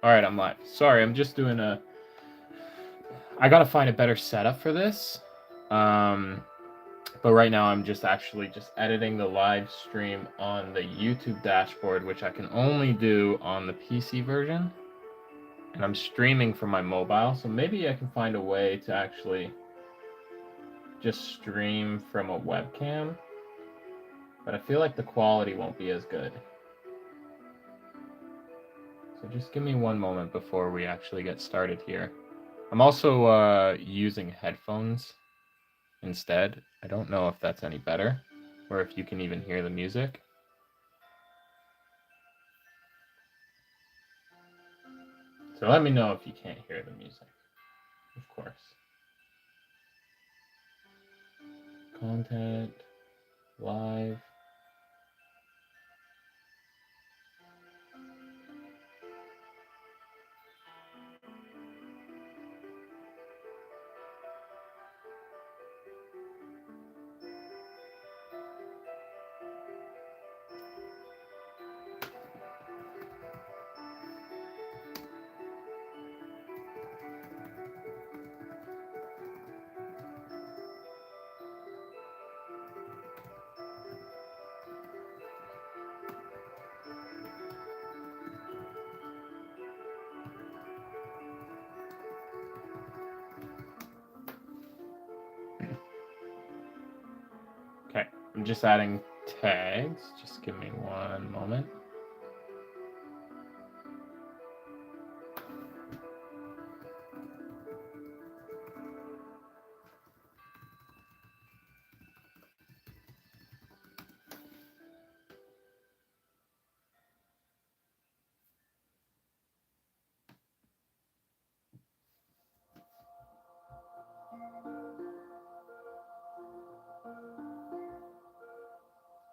Alright, I'm live. Sorry, I'm just doing a... I gotta find a better setup for this. But right now I'm just editing the live stream on the YouTube dashboard, which I can only do on the PC version. And I'm streaming from my mobile, so maybe I can find a way to actually just stream from a webcam. But I feel like the quality won't be as good. So just give me one moment before we actually get started here. I'm also using headphones instead. I don't know if that's any better, or if you can even hear the music. So let me know if you can't hear the music, of course. Content, live. Okay, I'm just adding tags. Just give me one moment.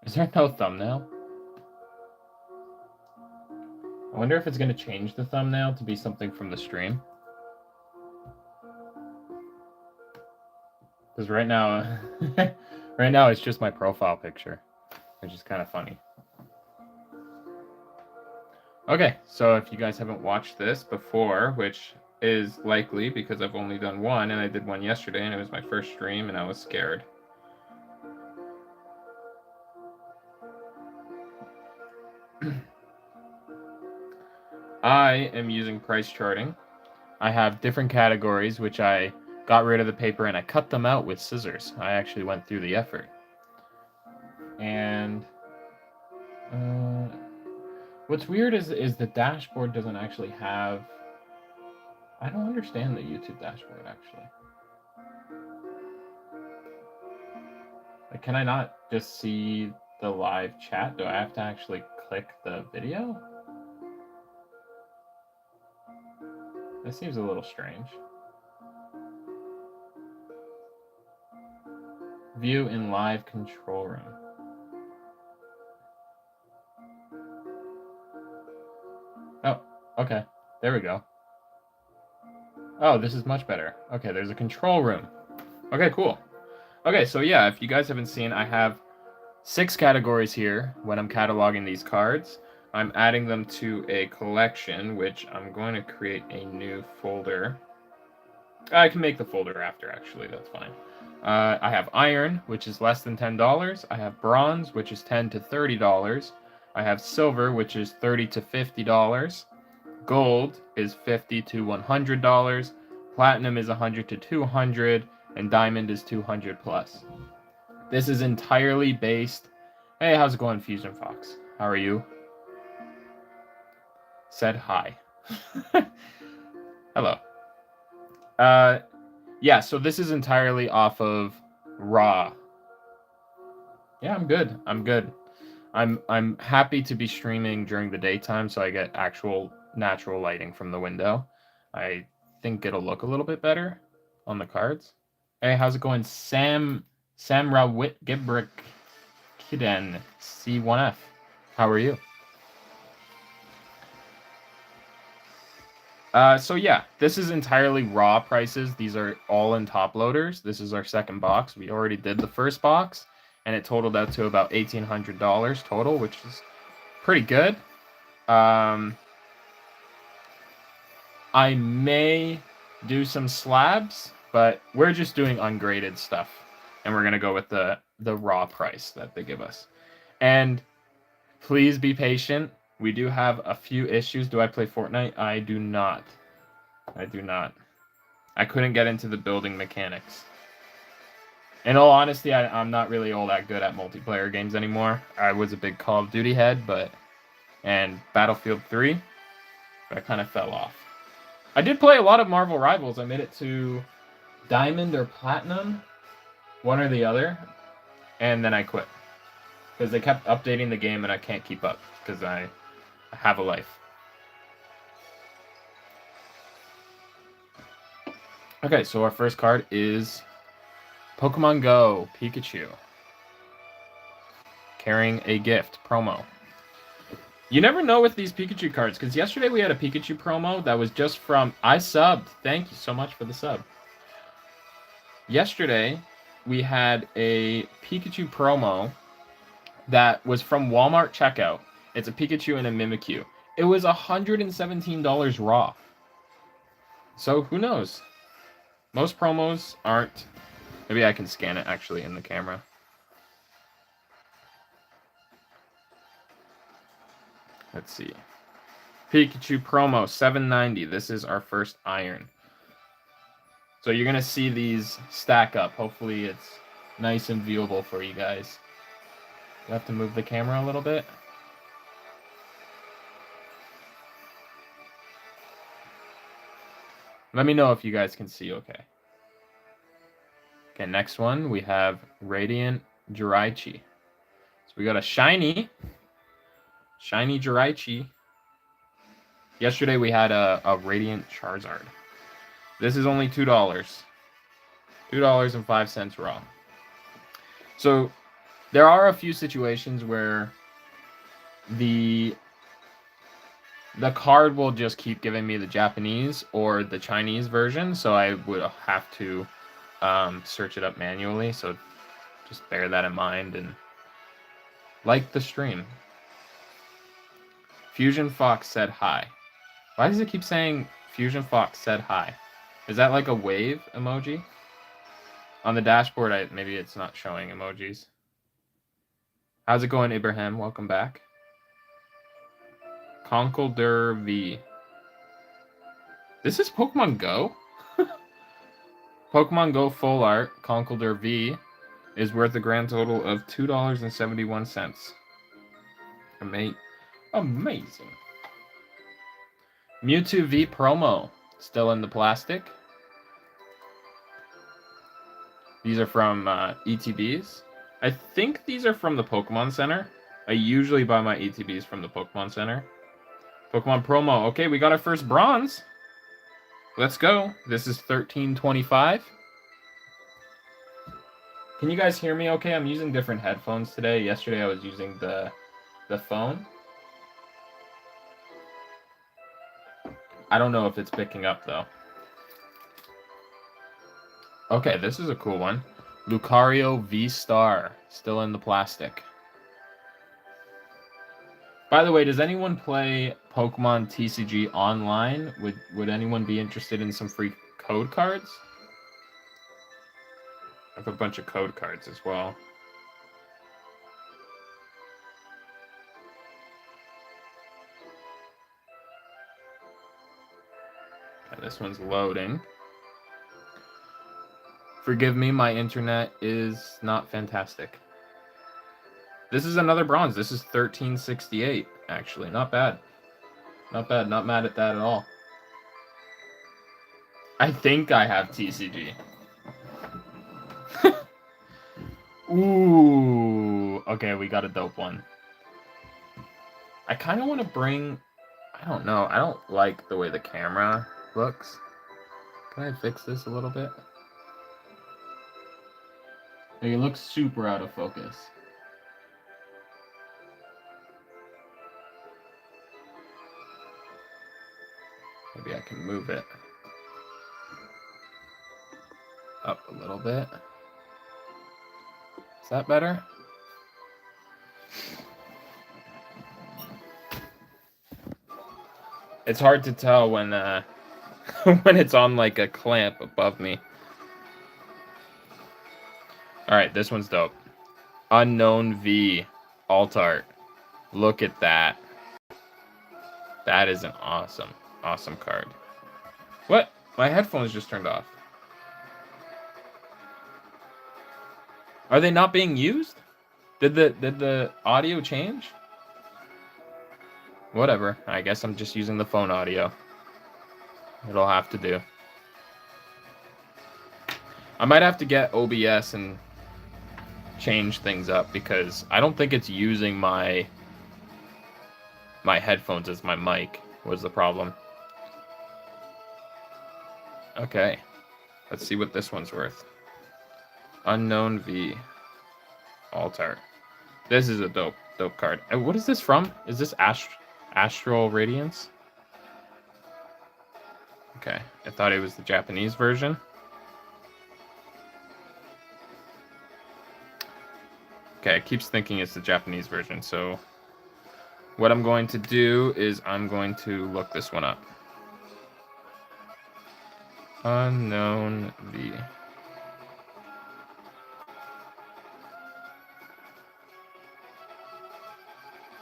Is there no thumbnail? I wonder if it's going to change the thumbnail to be something from the stream. Because right now, right now it's just my profile picture, which is kind of funny. Okay, so if you guys haven't watched this before, which is likely because I've only done one, and I did one yesterday, and it was my first stream, and I was scared. I am using price charting. I have different categories, which I got rid of the paper and I cut them out with scissors. I actually went through the effort. And what's weird is the dashboard doesn't actually have... I don't understand the YouTube dashboard, actually. Like, can I not just see the live chat? Do I have to actually click the video? That seems a little strange. View in live control room. Oh, okay. There we go. Oh, this is much better. Okay, there's a control room. Okay, cool. Okay, so yeah, if you guys haven't seen, I have 6 categories here when I'm cataloging these cards. I'm adding them to a collection, which I'm going to create a new folder. I can make the folder after, actually, that's fine. I have iron, which is less than $10. I have bronze, which is $10 to $30. I have silver, which is $30 to $50. Gold is $50 to $100. Platinum is $100 to $200. And diamond is $200 plus. This is entirely based... Hey, how's it going, Fusion Fox? How are you? Said hi. Hello. Yeah, so this is entirely off of raw. Yeah, I'm good. I'm good. I'm happy to be streaming during the daytime, so I get actual natural lighting from the window. I think it'll look a little bit better on the cards. Hey, how's it going, Samra Gibrick Kiden C1F? How are you? So yeah, this is entirely raw prices. These are all in top loaders. This is our second box. We already did the first box, and it totaled out to about $1,800 total, which is pretty good. I may do some slabs, but we're just doing ungraded stuff. And we're going to go with the raw price that they give us. And please be patient. We do have a few issues. Do I play Fortnite? I do not. I do not. I couldn't get into the building mechanics. In all honesty, I'm not really all that good at multiplayer games anymore. I was a big Call of Duty head, and Battlefield 3, but I kind of fell off. I did play a lot of Marvel Rivals. I made it to Diamond or Platinum, one or the other, and then I quit. Because they kept updating the game and I can't keep up, because I have a life. Okay, so our first card is Pokemon Go Pikachu. Carrying a gift promo. You never know with these Pikachu cards, because yesterday we had a Pikachu promo that was just from... I subbed. Thank you so much for the sub. Yesterday, we had a Pikachu promo that was from Walmart checkout. It's a Pikachu and a Mimikyu. It was $117 raw. So, who knows? Most promos aren't... Maybe I can scan it, actually, in the camera. Let's see. Pikachu promo, $7.90. This is our first iron. So you're going to see these stack up. Hopefully it's nice and viewable for you guys. You have to move the camera a little bit. Let me know if you guys can see okay. Okay, next one, we have Radiant Jiraichi. So we got a shiny Jiraichi. Yesterday we had a Radiant Charizard. This is only $2. $2.05 raw. So there are a few situations where the card will just keep giving me the Japanese or the Chinese version, so I would have to search it up manually. So just bear that in mind and like the stream. Fusion Fox said hi. Why does it keep saying Fusion Fox said hi? Is that like a wave emoji? On the dashboard, maybe it's not showing emojis. How's it going, Ibrahim? Welcome back. Conkeldurr V. This is Pokemon Go? Pokemon Go Full Art, Conkeldurr V, is worth a grand total of $2.71. Amazing. Mewtwo V promo, still in the plastic. These are from ETBs. I think these are from the Pokemon Center. I usually buy my ETBs from the Pokemon Center. Pokemon promo. Okay, we got our first bronze. Let's go. This is $13.25. Can you guys hear me okay? I'm using different headphones today. Yesterday I was using the phone. I don't know if it's picking up though. Okay, this is a cool one. Lucario V-Star, still in the plastic. By the way, does anyone play Pokemon TCG online? Would anyone be interested in some free code cards? I have a bunch of code cards as well. Okay, this one's loading. Forgive me, my internet is not fantastic. This is another bronze. This is $13.68, actually. Not bad. Not bad. Not mad at that at all. I think I have TCG. Ooh. Okay, we got a dope one. I kind of want to bring... I don't know. I don't like the way the camera looks. Can I fix this a little bit? Like, it looks super out of focus. Maybe I can move it up a little bit. Is that better? It's hard to tell when when it's on like a clamp above me. Alright, this one's dope. Unknown V. Alt art. Look at that. That is an awesome, awesome card. What? My headphones just turned off. Are they not being used? Did the audio change? Whatever. I guess I'm just using the phone audio. It'll have to do. I might have to get OBS and change things up because I don't think it's using my headphones as my mic was the problem. Okay. Let's see what this one's worth. Unknown V. Alt art. This is a dope card. And what is this from? Is this Astral Radiance? Okay. I thought it was the Japanese version. Okay, it keeps thinking it's the Japanese version, so what I'm going to do is I'm going to look this one up. Unknown V.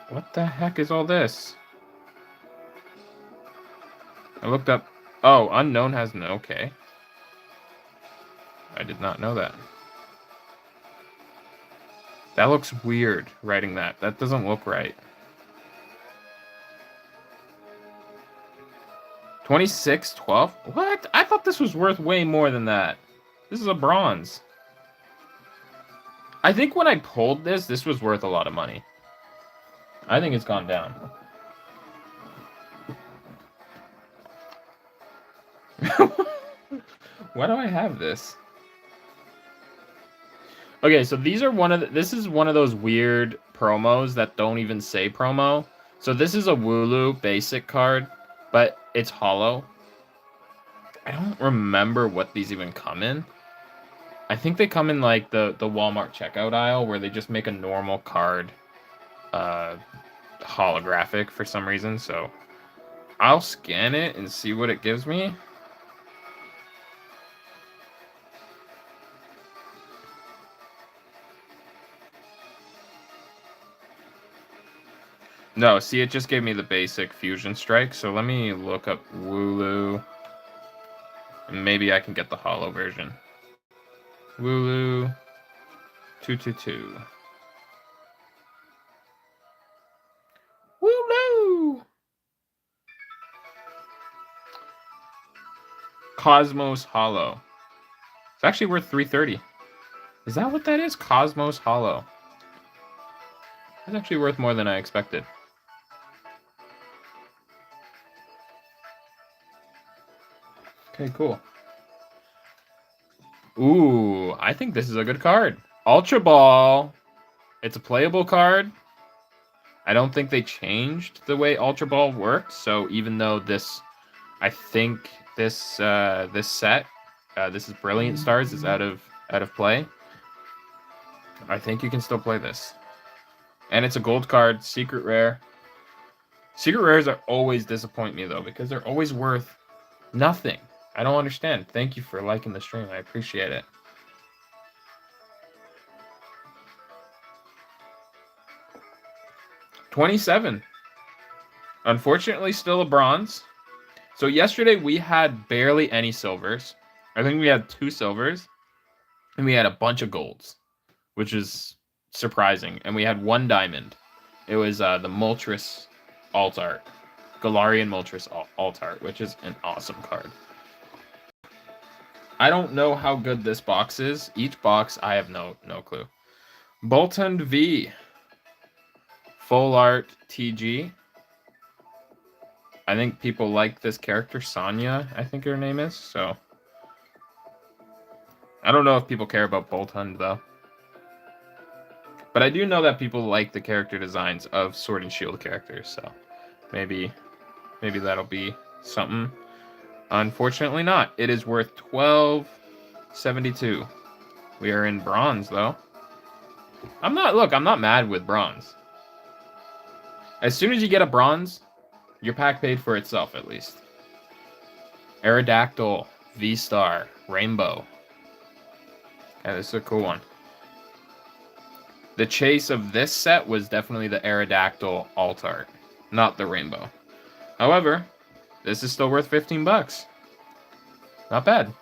What the heck is all this? I looked up. Oh, unknown has no. Okay. I did not know that. That looks weird, writing that. That doesn't look right. 26.12? What? I thought this was worth way more than that. This is a bronze. I think when I pulled this was worth a lot of money. I think it's gone down. Why do I have this? Okay, so these are this is one of those weird promos that don't even say promo. So this is a Wooloo basic card, but it's hollow. I don't remember what these even come in. I think they come in like the Walmart checkout aisle where they just make a normal card holographic for some reason. So I'll scan it and see what it gives me. No, see, it just gave me the basic Fusion Strike, so let me look up Wooloo. And maybe I can get the hollow version. Wooloo 222. Wooloo! Cosmos Hollow. It's actually worth $330. Is that what that is? Cosmos Hollow. That's actually worth more than I expected. Okay, cool. Ooh, I think this is a good card. Ultra Ball. It's a playable card. I don't think they changed the way Ultra Ball works, so even though this, I think this this set, this is Brilliant Stars, is out of play. I think you can still play this. And it's a gold card, secret rare. Secret rares are always disappoint me though, because they're always worth nothing. I don't understand. Thank you for liking the stream. I appreciate it. $27. Unfortunately, still a bronze. So yesterday we had barely any silvers. I think we had 2 silvers. And we had a bunch of golds, which is surprising. And we had 1 diamond. It was the Moltres alt art. Galarian Moltres alt art, which is an awesome card. I don't know how good this box is. Each box, I have no clue. Boltund V. Full art TG. I think people like this character, Sonya, I think her name is. So I don't know if people care about Boltund though. But I do know that people like the character designs of Sword and Shield characters, so maybe that'll be something. Unfortunately not. It is worth $12.72. We are in bronze though. I'm not mad with bronze. As soon as you get a bronze, your pack paid for itself at least. Aerodactyl, V-Star, Rainbow. Yeah, this is a cool one. The chase of this set was definitely the Aerodactyl alt art, not the Rainbow. However, this is still worth 15 bucks. Not bad.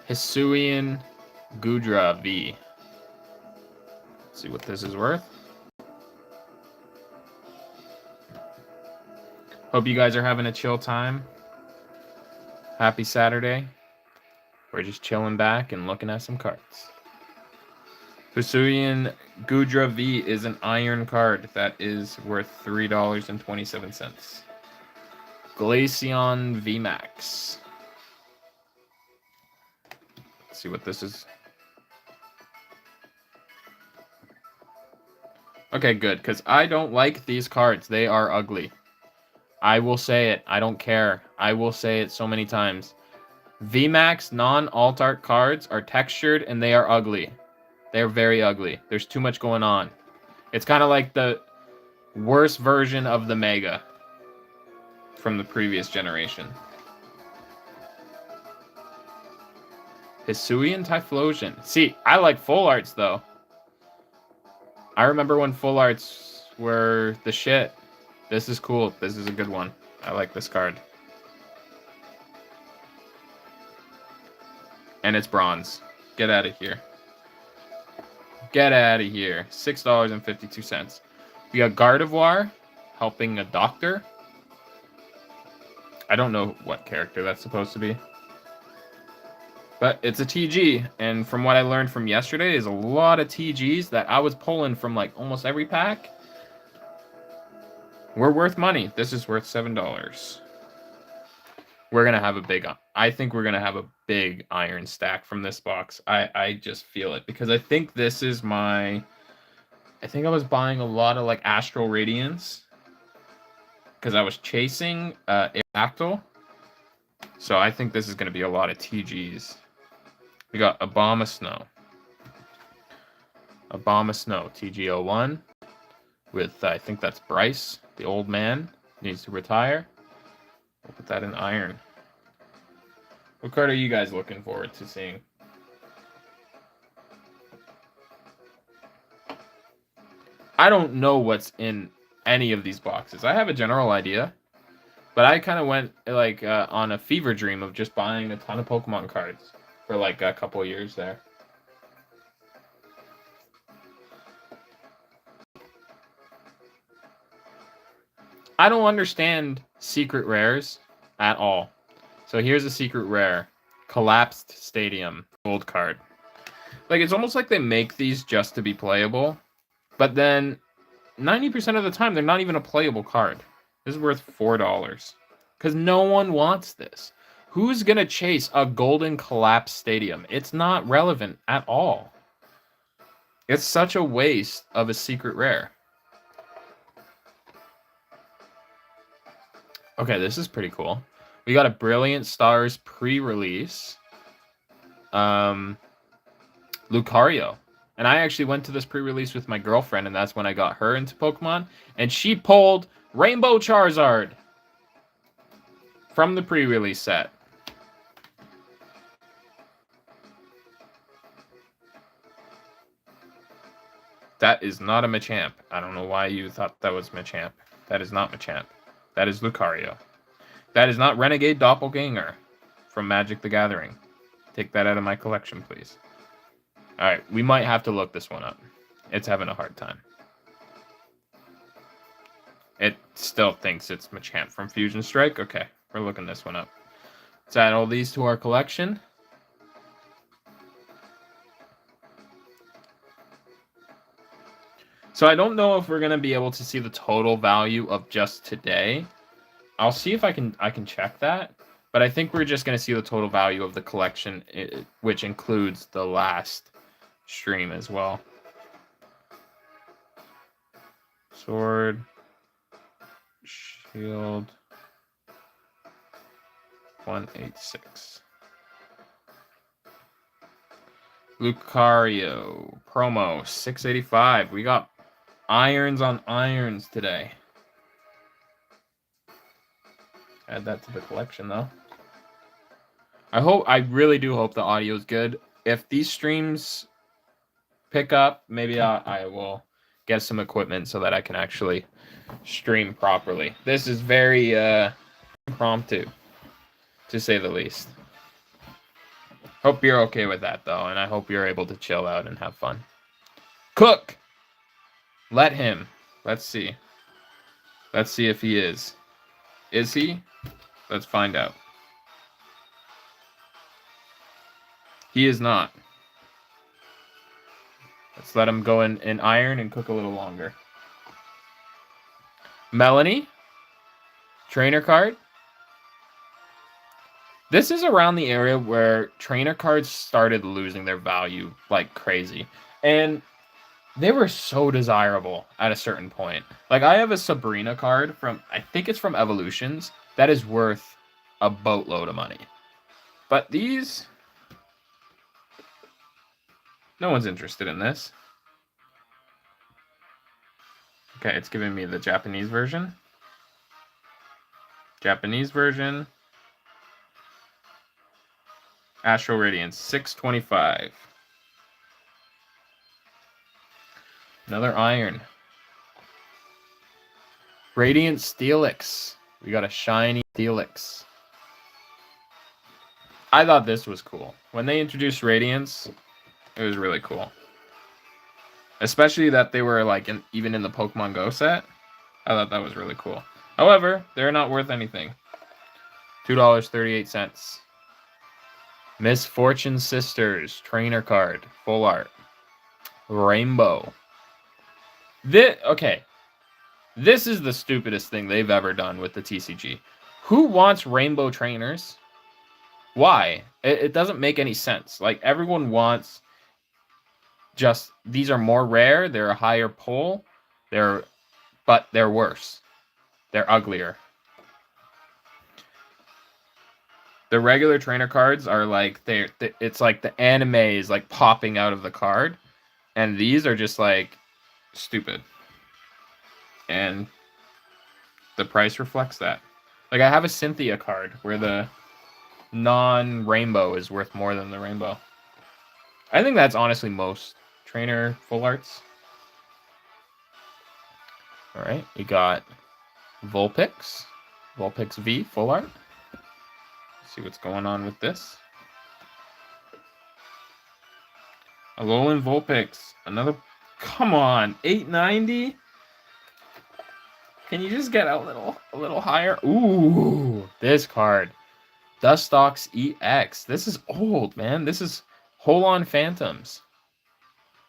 Hisuian Gudra V. Let's see what this is worth. Hope you guys are having a chill time. Happy Saturday. We're just chilling back and looking at some cards. Hisuian Gudra V is an iron card that is worth $3.27. Glaceon VMAX. Let's see what this is. Okay, good, because I don't like these cards. They are ugly. I will say it. I don't care. I will say it so many times. VMAX non-alt art cards are textured and they are ugly. They're very ugly. There's too much going on. It's kind of like the worst version of the Mega from the previous generation. Hisuian Typhlosion. See, I like full arts though. I remember when full arts were the shit. This is cool. This is a good one. I like this card. And it's bronze. Get out of here. Get out of here. $6.52. We got Gardevoir helping a doctor. I don't know what character that's supposed to be. But it's a TG, and from what I learned from yesterday is a lot of TGs that I was pulling from like almost every pack. We're worth money. This is worth $7. We're going to have a big... I think we're going to have a big iron stack from this box. I just feel it. Because I think this is my... I think I was buying a lot of like Astral Radiance. Because I was chasing Aerodactyl. So I think this is going to be a lot of TGs. We got Abomasnow. Abomasnow, TG01. With, I think that's Bryce, the old man. Needs to retire. We'll put that in iron. What card are you guys looking forward to seeing? I don't know what's in any of these boxes. I have a general idea. But I kind of went like on a fever dream of just buying a ton of Pokemon cards for like a couple of years there. I don't understand secret rares at all. So here's a secret rare. Collapsed Stadium gold card. Like, it's almost like they make these just to be playable. But then 90% of the time, they're not even a playable card. This is worth $4. Because no one wants this. Who's going to chase a golden collapsed stadium? It's not relevant at all. It's such a waste of a secret rare. Okay, this is pretty cool. We got a Brilliant Stars pre-release. Lucario. And I actually went to this pre-release with my girlfriend, and that's when I got her into Pokemon. And she pulled Rainbow Charizard from the pre-release set. That is not a Machamp. I don't know why you thought that was Machamp. That is not Machamp. That is Lucario. That is not Renegade Doppelganger from Magic the Gathering. Take that out of my collection, please. Alright, we might have to look this one up. It's having a hard time. It still thinks it's Machamp from Fusion Strike. Okay, we're looking this one up. Let's add all these to our collection. So I don't know if we're going to be able to see the total value of just today. I'll see if I can check that. But I think we're just going to see the total value of the collection, which includes the last stream as well. Sword, Shield, 186. Lucario, promo, 685. We got irons on irons today. Add that to the collection, though. I really do hope the audio is good. If these streams pick up, maybe I will get some equipment so that I can actually stream properly. This is very impromptu, to say the least. Hope you're okay with that, though, and I hope you're able to chill out and have fun. Cook! Let him. Let's see. Let's see if he is. Is he? Let's find out. He is not. Let's let him go in iron and cook a little longer. Melanie? Trainer card? This is around the area where trainer cards started losing their value like crazy. And they were so desirable at a certain point. Like, I have a Sabrina card from, I think it's from Evolutions, that is worth a boatload of money. But these... no one's interested in this. Okay, it's giving me the Japanese version. Japanese version. Astral Radiance, 625. Another iron. Radiant Steelix. We got a shiny Steelix. I thought this was cool. When they introduced Radiance, it was really cool. Especially that they were like even in the Pokemon Go set. I thought that was really cool. However, they're not worth anything. $2.38. Misfortune Sisters trainer card, full art. Rainbow. Okay. This is the stupidest thing they've ever done with the TCG. Who wants rainbow trainers? Why? It doesn't make any sense. Like, everyone wants just, these are more rare, they're a higher pull, but they're worse. They're uglier. The regular trainer cards are like, it's like the anime is like popping out of the card. And these are just like stupid. And the price reflects that. Like, I have a Cynthia card where the non-rainbow is worth more than the rainbow. I think that's honestly most trainer full arts. Alright, we got Vulpix. Vulpix V full art. See what's going on with this. Alolan Vulpix. Another. Come on, 890. Can you just get a little higher? Ooh, this card, Dustox EX. This is old, man. This is Holon Phantoms.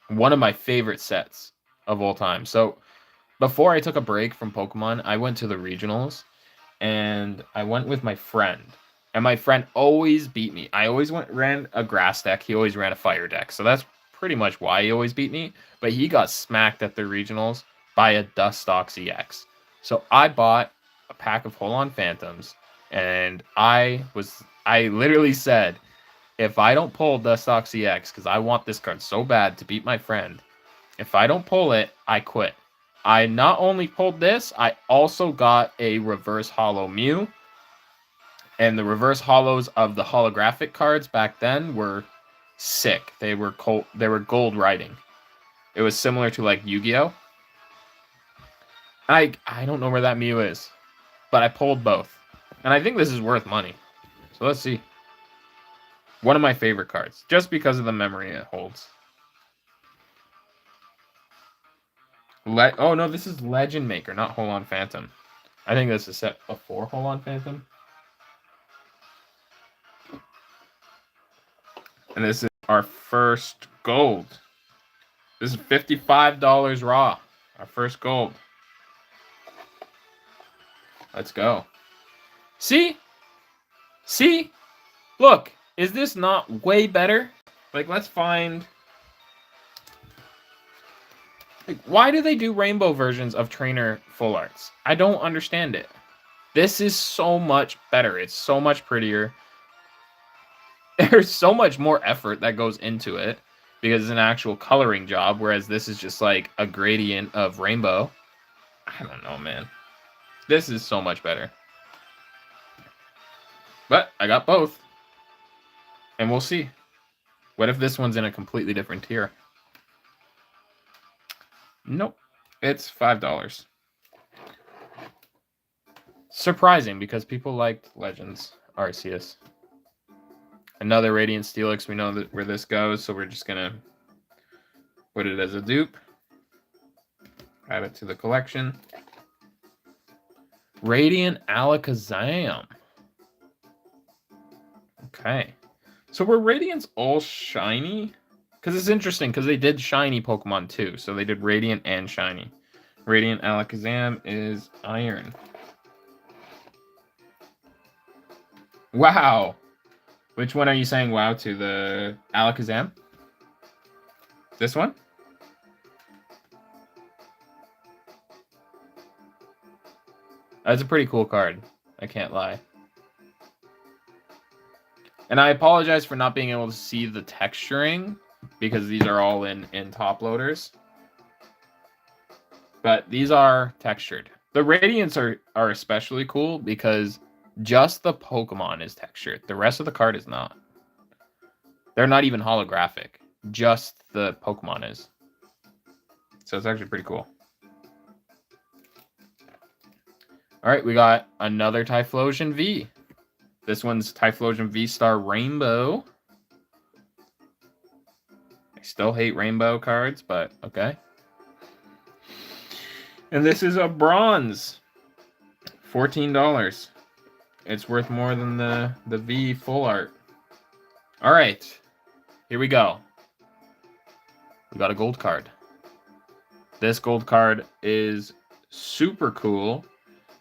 One of my favorite sets of all time. So before I took a break from Pokemon, I went to the regionals, and I went with my friend. And my friend always beat me. I always ran a grass deck. He always ran a fire deck. So that's pretty much why he always beat me. But he got smacked at the regionals by a Dustox EX. So I bought a pack of Holon Phantoms. And I literally said, if I don't pull Dustox EX, because I want this card so bad to beat my friend, if I don't pull it, I quit. I not only pulled this, I also got a reverse holo Mew. And the reverse holos of the holographic cards back then were sick. They were gold writing. It was similar to like Yu-Gi-Oh! I don't know where that Mew is, but I pulled both. And I think this is worth money. So let's see. One of my favorite cards, just because of the memory it holds. Oh no, this is Legend Maker, not Holon Phantom. I think this is set before Holon Phantom. And this is our first gold. This is $55 raw. Our first gold. Let's go. See? See? Look, is this not way better? Like, let's find... like, why do they do rainbow versions of trainer full arts? I don't understand it. This is so much better. It's so much prettier. There's so much more effort that goes into it because it's an actual coloring job, whereas this is just like a gradient of rainbow. I don't know, man. This is so much better. But I got both. And we'll see. What if this one's in a completely different tier? Nope. It's $5. Surprising, because people liked Legends Arceus. Another Radiant Steelix. We know that where this goes, so we're just going to put it as a dupe. Add it to the collection. Radiant Alakazam. Okay. So were Radiants all shiny? Because it's interesting, because they did shiny Pokemon too. So they did Radiant and shiny. Radiant Alakazam is iron. Wow. Which one are you saying wow to? The Alakazam? This one? That's a pretty cool card. I can't lie. And I apologize for not being able to see the texturing, because these are all in top loaders. But these are textured. The Radiants are especially cool because just the Pokemon is textured. The rest of the card is not. They're not even holographic. Just the Pokemon is. So it's actually pretty cool. Alright, we got another Typhlosion V. This one's Typhlosion V-Star Rainbow. I still hate rainbow cards, but okay. And this is a bronze. $14. It's worth more than the V full art. Alright. Here we go. We got a gold card. This gold card is super cool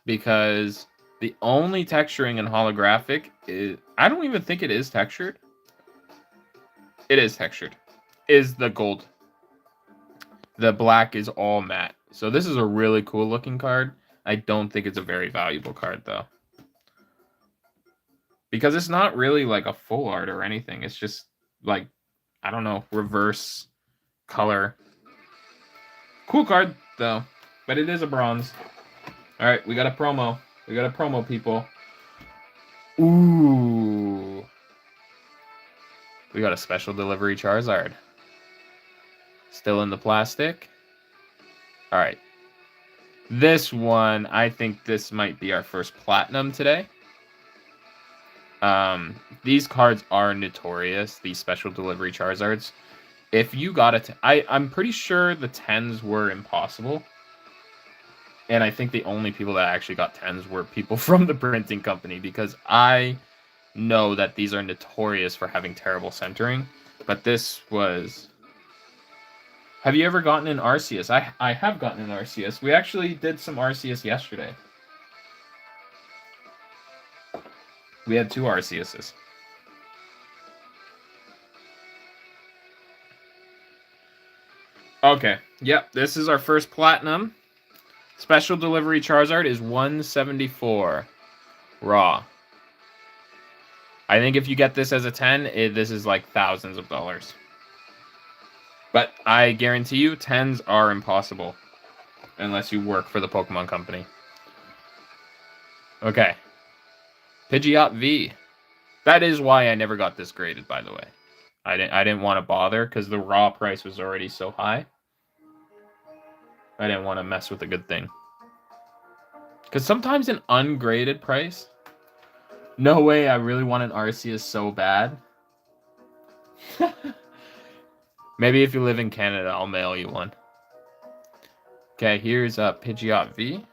because the only texturing in holographic is... I don't even think it is textured. It is textured. Is the gold. The black is all matte. So this is a really cool looking card. I don't think it's a very valuable card though. Because it's not really like a full art or anything. It's just like, I don't know, reverse color. Cool card though. But it is a bronze. Alright, we got a promo. We got a promo, people. Ooh. We got a special delivery Charizard. Still in the plastic. Alright. This one, I think this might be our first platinum today. These cards are notorious, these special delivery Charizards. If you got it, I'm pretty sure the 10s were impossible. And I think the only people that actually got 10s were people from the printing company, because I know that these are notorious for having terrible centering. But this was... Have you ever gotten an Arceus? I have gotten an Arceus. We actually did some Arceus yesterday. We had 2 Arceuses. Okay, yep, this is our first platinum. Special delivery Charizard is $174 raw. I think if you get this as a 10, this is like thousands of dollars. But I guarantee you, 10s are impossible. Unless you work for the Pokemon Company. Okay. Pidgeot V. That is why I never got this graded, by the way. I didn't want to bother, because the raw price was already so high. I didn't want to mess with a good thing. Because sometimes an ungraded price... No way, I really want an Arceus so bad. Maybe if you live in Canada, I'll mail you one. Okay, here's Pidgeot V.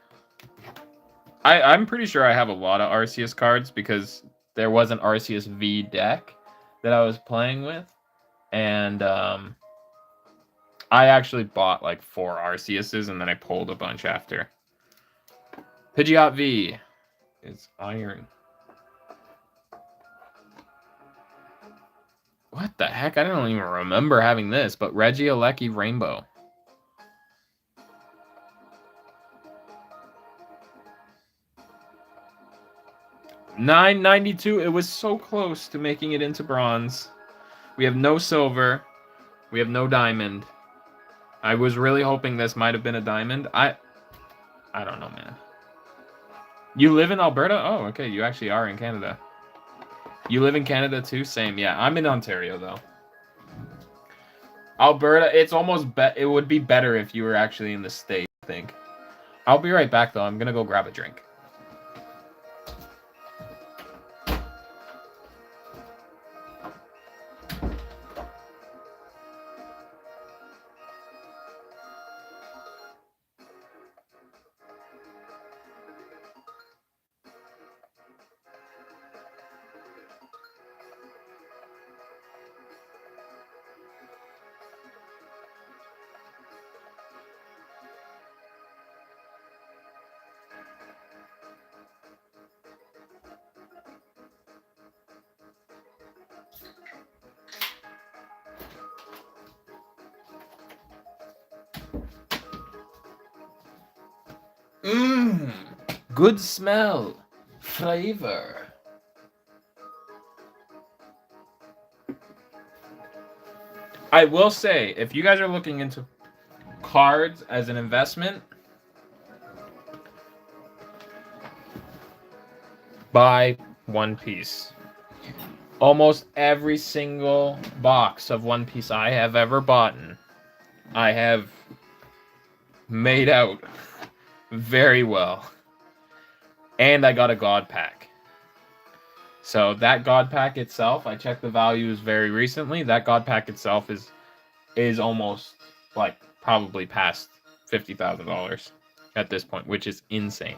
I'm pretty sure I have a lot of Arceus cards because there was an Arceus V deck that I was playing with. And I actually bought like 4 Arceuses and then I pulled a bunch after. Pidgeot V is iron. What the heck? I don't even remember having this, but Regieleki Rainbow. $9.92. It was so close to making it into bronze. We have no silver. We have no diamond. I was really hoping this might have been a diamond. I don't know, man. You live in Alberta? Oh, okay. You actually are in Canada. You live in Canada too? Same. Yeah, I'm in Ontario though. Alberta, it's almost it would be better if you were actually in the state, I think. I'll be right back though. I'm gonna go grab a drink. Mmm, good smell, flavor. I will say, if you guys are looking into cards as an investment, buy One Piece. Almost every single box of One Piece I have ever bought, I have made out very well. And I got a God Pack. So that God Pack itself, I checked the values very recently. That God Pack itself is almost like probably past $50,000 at this point, which is insane.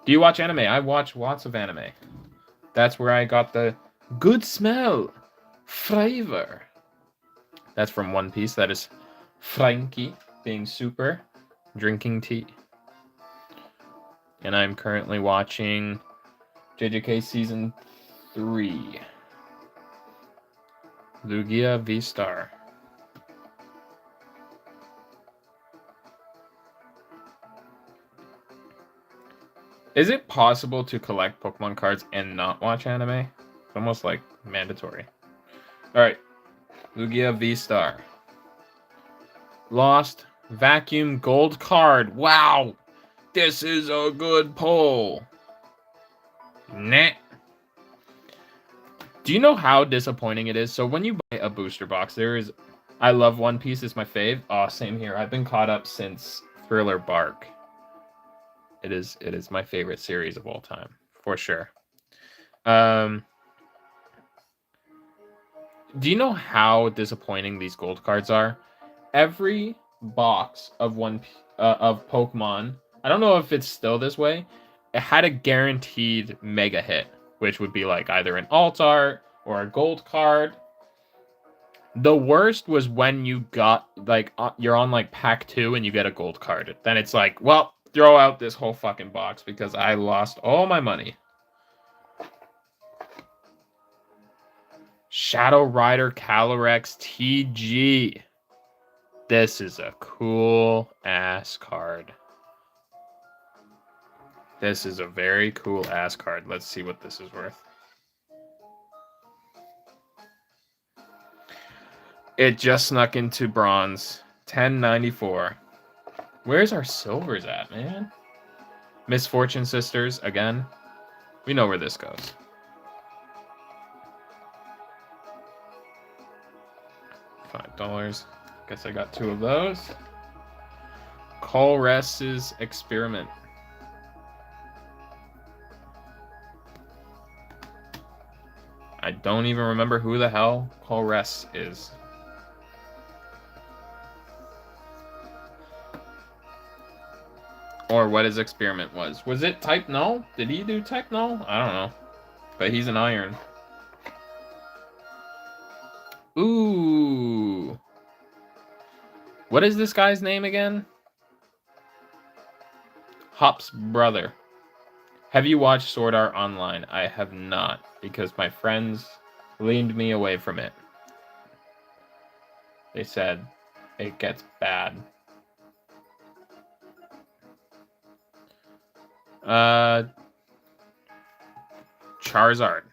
Do you watch anime? I watch lots of anime. That's where I got the good smell, flavor. That's from One Piece. That is Frankie being super, drinking tea. And I'm currently watching JJK Season 3. Lugia V-Star. Is it possible to collect Pokemon cards and not watch anime? It's almost like mandatory. Alright. Lugia V-Star. Lost Vacuum Gold Card. Wow! This is a good pull. Nah. Do you know how disappointing it is? So when you buy a booster box, I love One Piece. It's my fave. Oh, same here. I've been caught up since Thriller Bark. It is my favorite series of all time, for sure. Do you know how disappointing these gold cards are? Every box of of Pokemon, I don't know if it's still this way, it had a guaranteed mega hit, which would be like either an alt art or a gold card. The worst was when you got like you're on like pack 2 and you get a gold card. Then it's like, well, throw out this whole fucking box because I lost all my money. Shadow Rider Calyrex TG. This is a cool ass card. This is a very cool ass card. Let's see what this is worth. It just snuck into bronze. 1094. Where's our silvers at, man? Misfortune Sisters, again. We know where this goes. $5. Guess I got 2 of those. Colress's Experiment. I don't even remember who the hell Colress is. Or what his experiment was. Was it Type Null? Did he do Type Null? I don't know. But he's an iron. Ooh. What is this guy's name again? Hop's brother. Have you watched Sword Art Online? I have not, because my friends leaned me away from it. They said it gets bad. Charizard.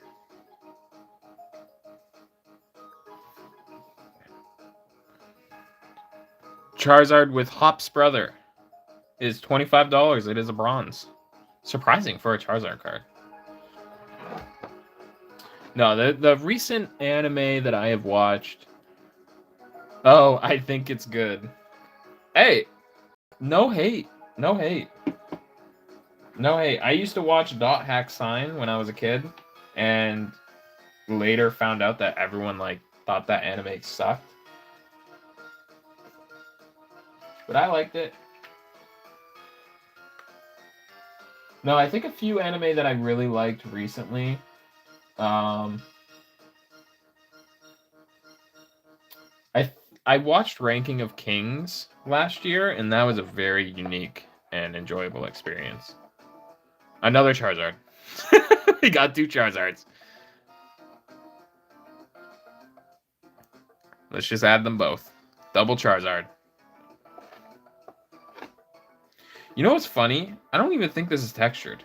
Charizard with Hop's brother is $25. It is a bronze. Surprising for a Charizard card. No, the recent anime that I have watched. Oh, I think it's good. Hey, no hate. No hate. No hate. I used to watch Dot Hack Sign when I was a kid, and later found out that everyone like thought that anime sucked. But I liked it. No, I think a few anime that I really liked recently. I I watched Ranking of Kings last year, and that was a very unique and enjoyable experience. Another Charizard. We got 2 Charizards. Let's just add them both. Double Charizard. You know what's funny? I don't even think this is textured.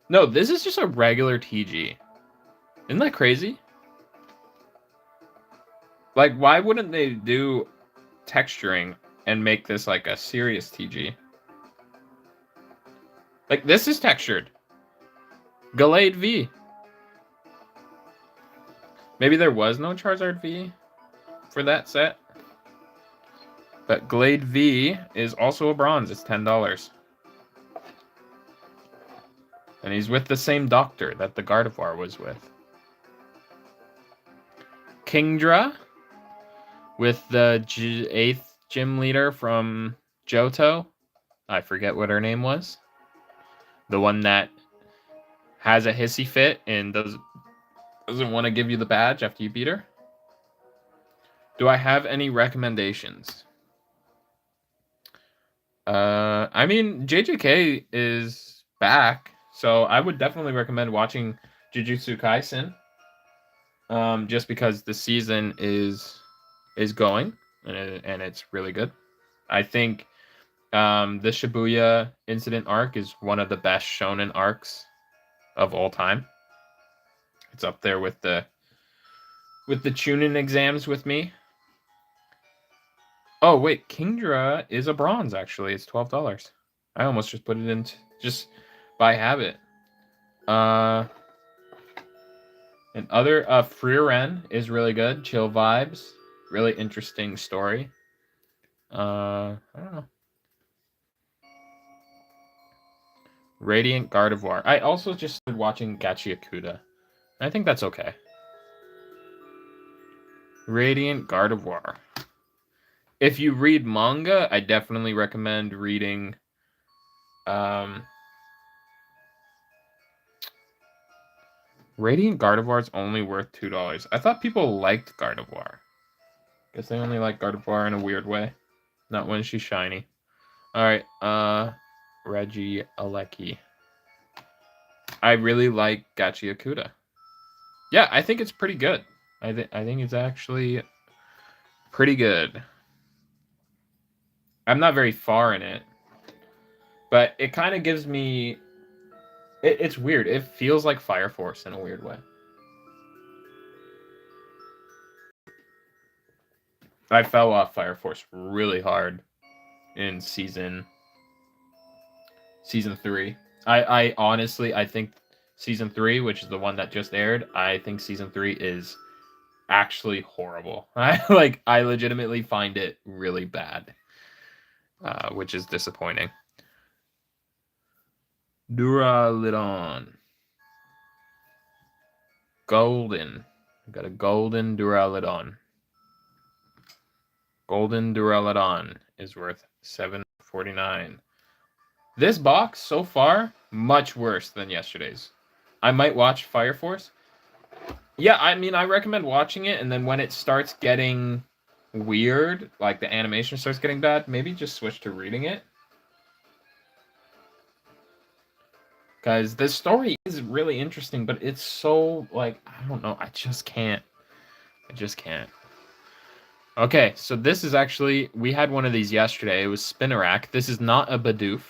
No, this is just a regular TG. Isn't that crazy? Like, why wouldn't they do texturing and make this like a serious TG? Like, this is textured. Gallade V. Maybe there was no Charizard V for that set. But Glade V is also a bronze. It's $10. And he's with the same doctor that the Gardevoir was with. Kingdra with the 8th gym leader from Johto. I forget what her name was. The one that has a hissy fit and doesn't want to give you the badge after you beat her. Do I have any recommendations? I mean, JJK is back, so I would definitely recommend watching Jujutsu Kaisen. Just because the season is going and it's really good. I think the Shibuya incident arc is one of the best shonen arcs of all time. It's up there with the Chunin exams with me. Oh wait, Kingdra is a bronze actually. It's $12. I almost just put it in just by habit. And other Frieren is really good. Chill vibes. Really interesting story. I don't know. Radiant Gardevoir. I also just started watching Gachiakuda. I think that's okay. Radiant Gardevoir. If you read manga, I definitely recommend reading Radiant Gardevoir is only worth $2. I thought people liked Gardevoir. Guess they only like Gardevoir in a weird way. Not when she's shiny. Alright, Reggie Alecki. I really like Gachiakuda. Yeah, I think it's pretty good. I think it's actually pretty good. I'm not very far in it, but it kind of gives me... It's weird. It feels like Fire Force in a weird way. I fell off Fire Force really hard in season 3. I honestly, I think season 3, which is the one that just aired, I think season 3 is actually horrible. I legitimately find it really bad, which is disappointing. Duraludon. Golden. I've got a golden Duraludon. Golden Duraludon is worth $7.49. This box so far much worse than yesterday's. I might watch Fire Force. Yeah, I mean, I recommend watching it, and then when it starts getting weird, like the animation starts getting bad, maybe just switch to reading it. Because the story is really interesting, but it's so, like, I don't know, I just can't. Okay, so this is actually, we had one of these yesterday. It was Spinarak. This is not a Bidoof.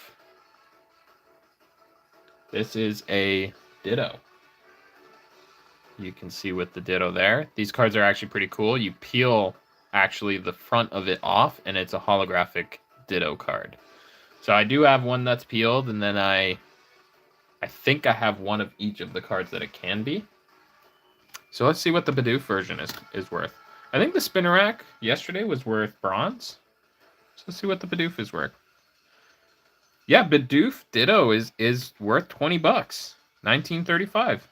This is a Ditto. You can see with the Ditto there. These cards are actually pretty cool. You peel, actually, the front of it off, and it's a holographic Ditto card. So I do have one that's peeled, and then I think I have one of each of the cards that it can be. So let's see what the Bidoof version is worth. I think the Spinnerack yesterday was worth bronze. So let's see what the Bidoof is worth. Yeah, Bidoof Ditto is worth $20. 1935.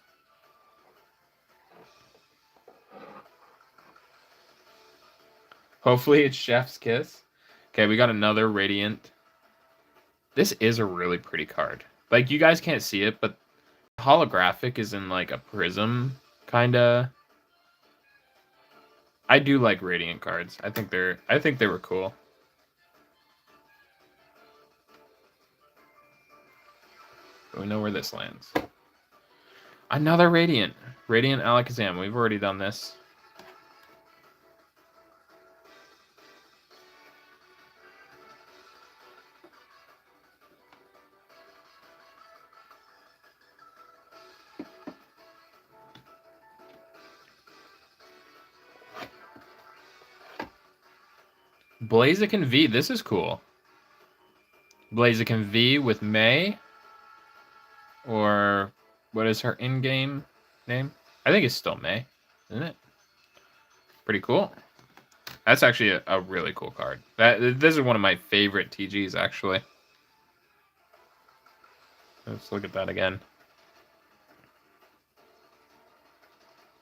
Hopefully it's Chef's Kiss. Okay, we got another Radiant. This is a really pretty card. Like, you guys can't see it, but holographic is in like a prism kind of. I do like Radiant cards. I think they were cool. But we know where this lands. Another Radiant. Radiant Alakazam. We've already done this. Blaziken V. This is cool. Blaziken V with May. Or what is her in-game name? I think it's still May, isn't it? Pretty cool. That's actually a really cool card. This is one of my favorite TGs, actually. Let's look at that again.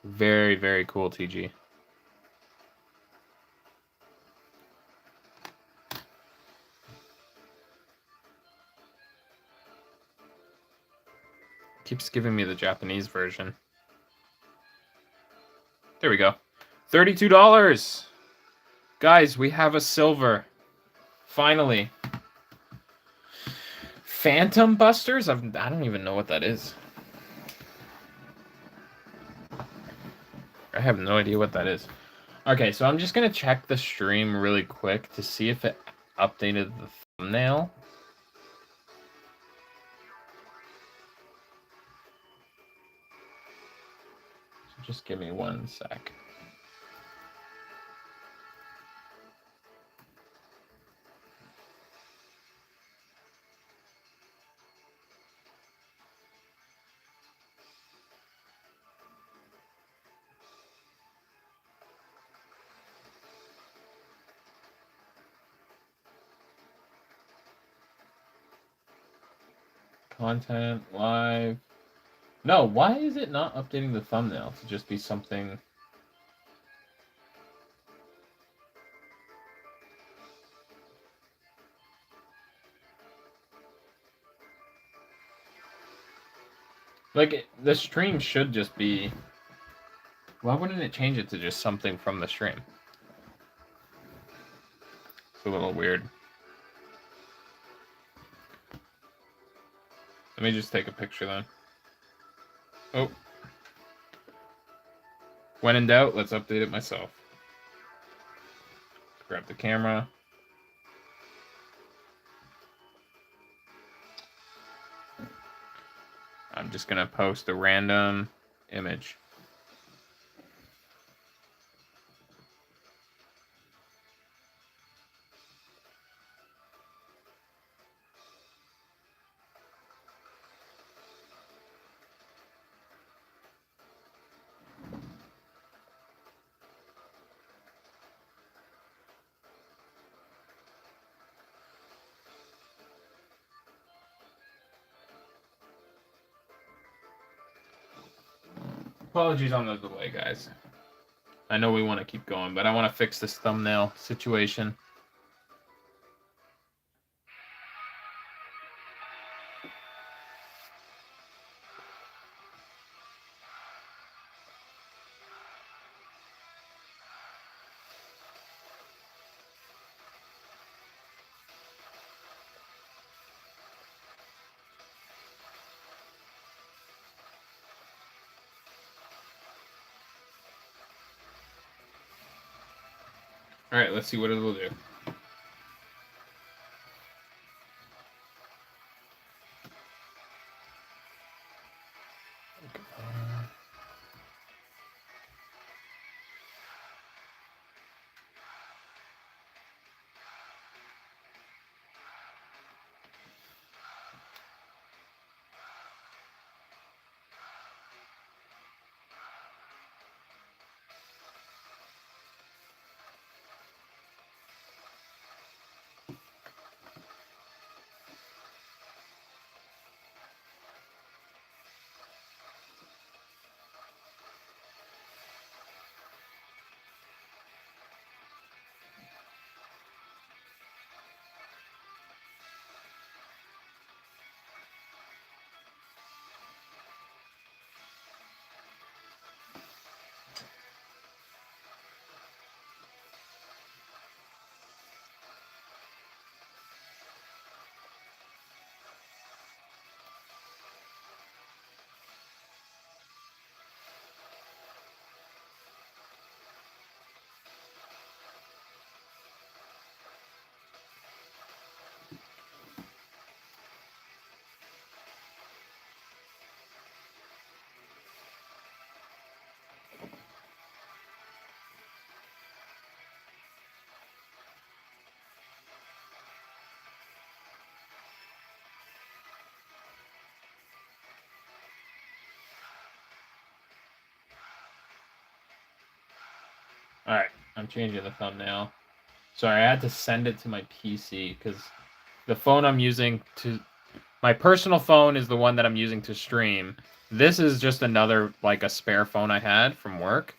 Very, very cool TG. Keeps giving me the Japanese version. There we go. $32. Guys, we have a silver. Finally. Phantom Busters? I don't even know what that is. I have no idea what that is. Okay, so I'm just going to check the stream really quick to see if it updated the thumbnail. So just give me 1 sec. Content, live. No, why is it not updating the thumbnail to just be something? Like, the stream should just be... Why wouldn't it change it to just something from the stream? It's a little weird. Let me just take a picture then. Oh. When in doubt, let's update it myself. Grab the camera. I'm just going to post a random image. Apologies on the delay, guys. I know we want to keep going, but I want to fix this thumbnail situation. All right, let's see what it'll do. I'm changing the thumbnail. Sorry, I had to send it to my PC because the phone I'm using to... My personal phone is the one that I'm using to stream. This is just another, like, a spare phone I had from work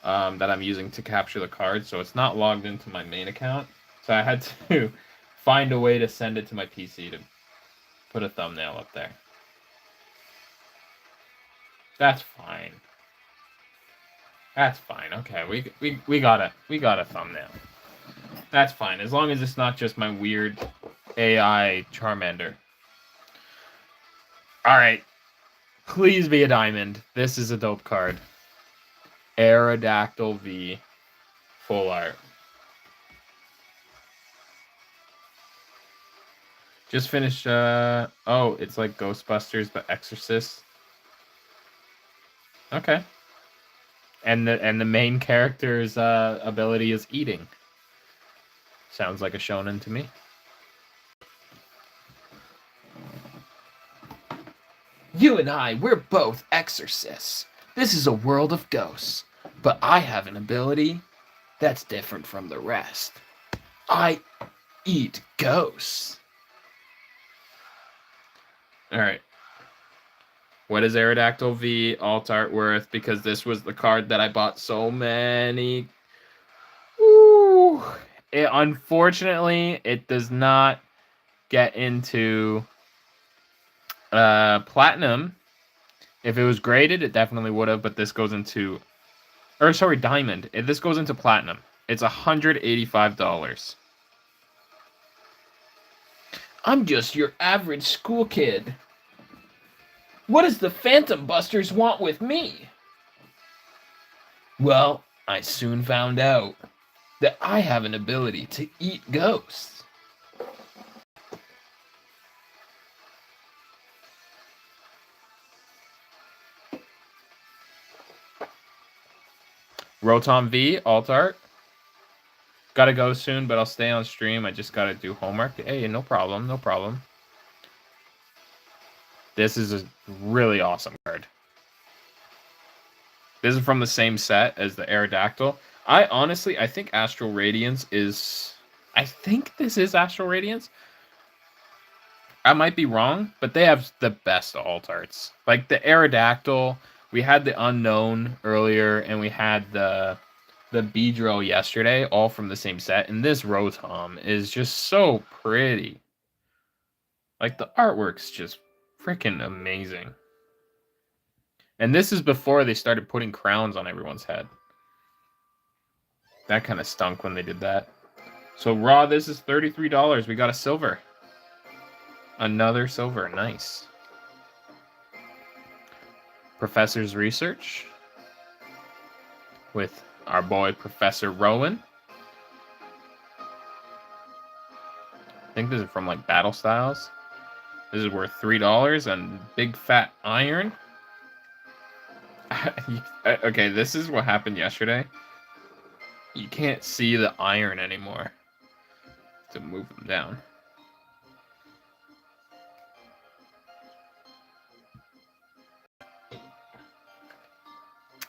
that I'm using to capture the card, so it's not logged into my main account. So I had to find a way to send it to my PC to put a thumbnail up there. That's fine. That's fine. Okay, we got a thumbnail. That's fine, as long as it's not just my weird AI Charmander. Alright. Please be a diamond. This is a dope card. Aerodactyl V. Full art. Just finished, oh, it's like Ghostbusters, but Exorcist. Okay. And the main character's ability is eating. Sounds like a shonen to me. You and I, we're both exorcists. This is a world of ghosts. But I have an ability that's different from the rest. I eat ghosts. Alright. What is Aerodactyl V alt art worth? Because this was the card that I bought so many. Ooh. Unfortunately, it does not get into platinum. If it was graded, it definitely would have, but this goes into... Or, sorry, diamond. This goes into platinum. It's $185. I'm just your average school kid. What does the Phantom Busters want with me? Well, I soon found out that I have an ability to eat ghosts. Rotom V, alt art. Gotta go soon, but I'll stay on stream. I just gotta do homework. Hey, no problem, no problem. This is a really awesome card. This is from the same set as the Aerodactyl. I think Astral Radiance is... I think this is Astral Radiance. I might be wrong, but they have the best alt arts. Like the Aerodactyl, we had the Unknown earlier, and we had the Beedrill yesterday, all from the same set. And this Rotom is just so pretty. Like the artwork's just freaking amazing. And this is before they started putting crowns on everyone's head. That kind of stunk when they did that. So raw, this is $33. We got a silver. Another silver. Nice. Professor's Research. With our boy, Professor Rowan. I think this is from like Battle Styles. This is worth $3. And Big Fat Iron. Okay, this is what happened yesterday. You can't see the iron anymore. To move them down.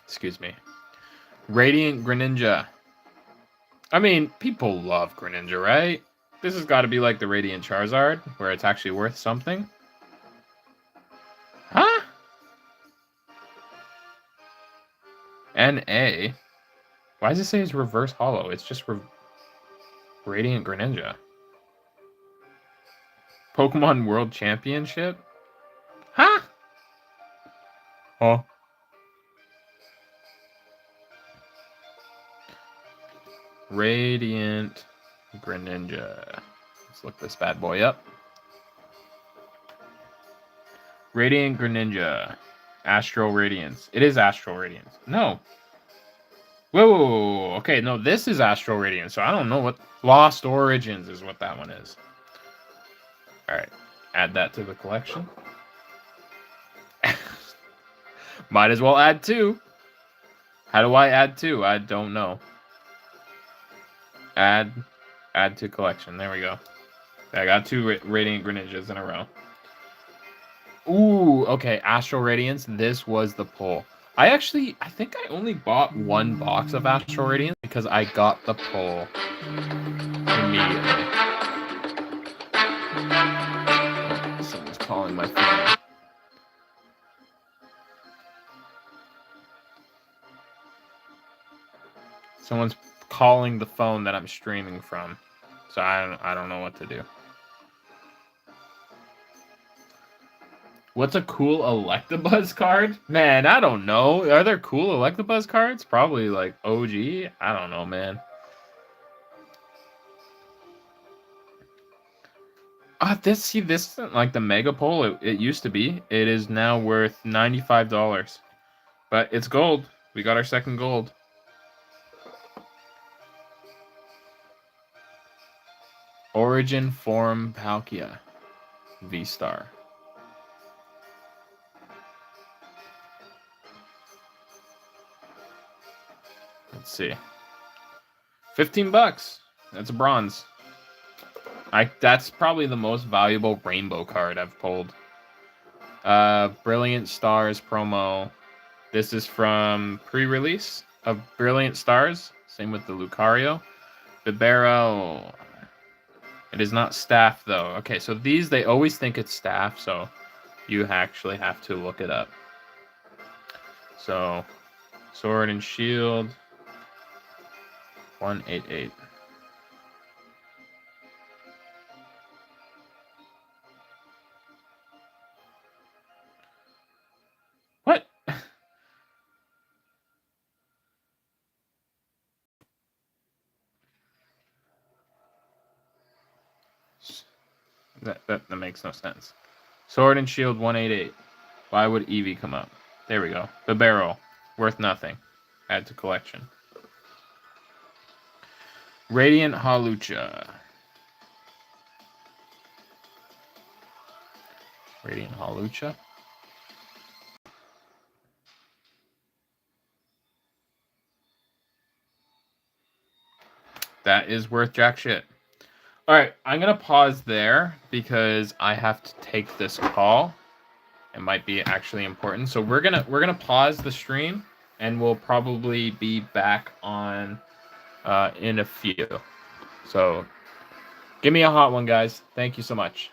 Excuse me. Radiant Greninja. I mean, people love Greninja, right? This has got to be like the Radiant Charizard, where it's actually worth something. Huh? NA? Why does it say it's reverse hollow? It's just Radiant Greninja. Pokemon World Championship? Huh? Huh? Radiant Greninja. Let's look this bad boy up. Radiant Greninja. Astral Radiance. It is Astral Radiance. No. Whoa. Okay, no, this is Astral Radiance, so I don't know what... Lost Origins is what that one is. Alright. Add that to the collection. Might as well add 2. How do I add 2? I don't know. Add to collection. There we go. I got 2 Radiant Greninjas in a row. Ooh, okay. Astral Radiance. This was the pull. I think I only bought one box of Astral Radiance because I got the pull immediately. Someone's calling my phone. Someone's calling the phone that I'm streaming from, so I don't know what to do. What's a cool Electabuzz card? Man, I don't know. Are there cool Electabuzz cards? Probably like OG. I don't know, man. This isn't like the Mega Pull it used to be. It is now worth $95. But it's gold. We got our second gold. Origin Form Palkia. V-Star. Let's see. $15. That's a bronze. That's probably the most valuable rainbow card I've pulled. Brilliant Stars promo. This is from pre-release of Brilliant Stars. Same with the Lucario. Bibarel. It is not staff though. Okay, so these they always think it's staff, so you actually have to look it up. So Sword and Shield 188. What? That makes no sense. Sword and Shield 188. Why would Eevee come up? There we go. The barrel. Worth nothing. Add to collection. Radiant Hawlucha. Radiant Hawlucha. That is worth jack shit. All right, I'm gonna pause there because I have to take this call. It might be actually important, so we're gonna pause the stream, and we'll probably be back on in a few. So, give me a hot one, guys. Thank you so much.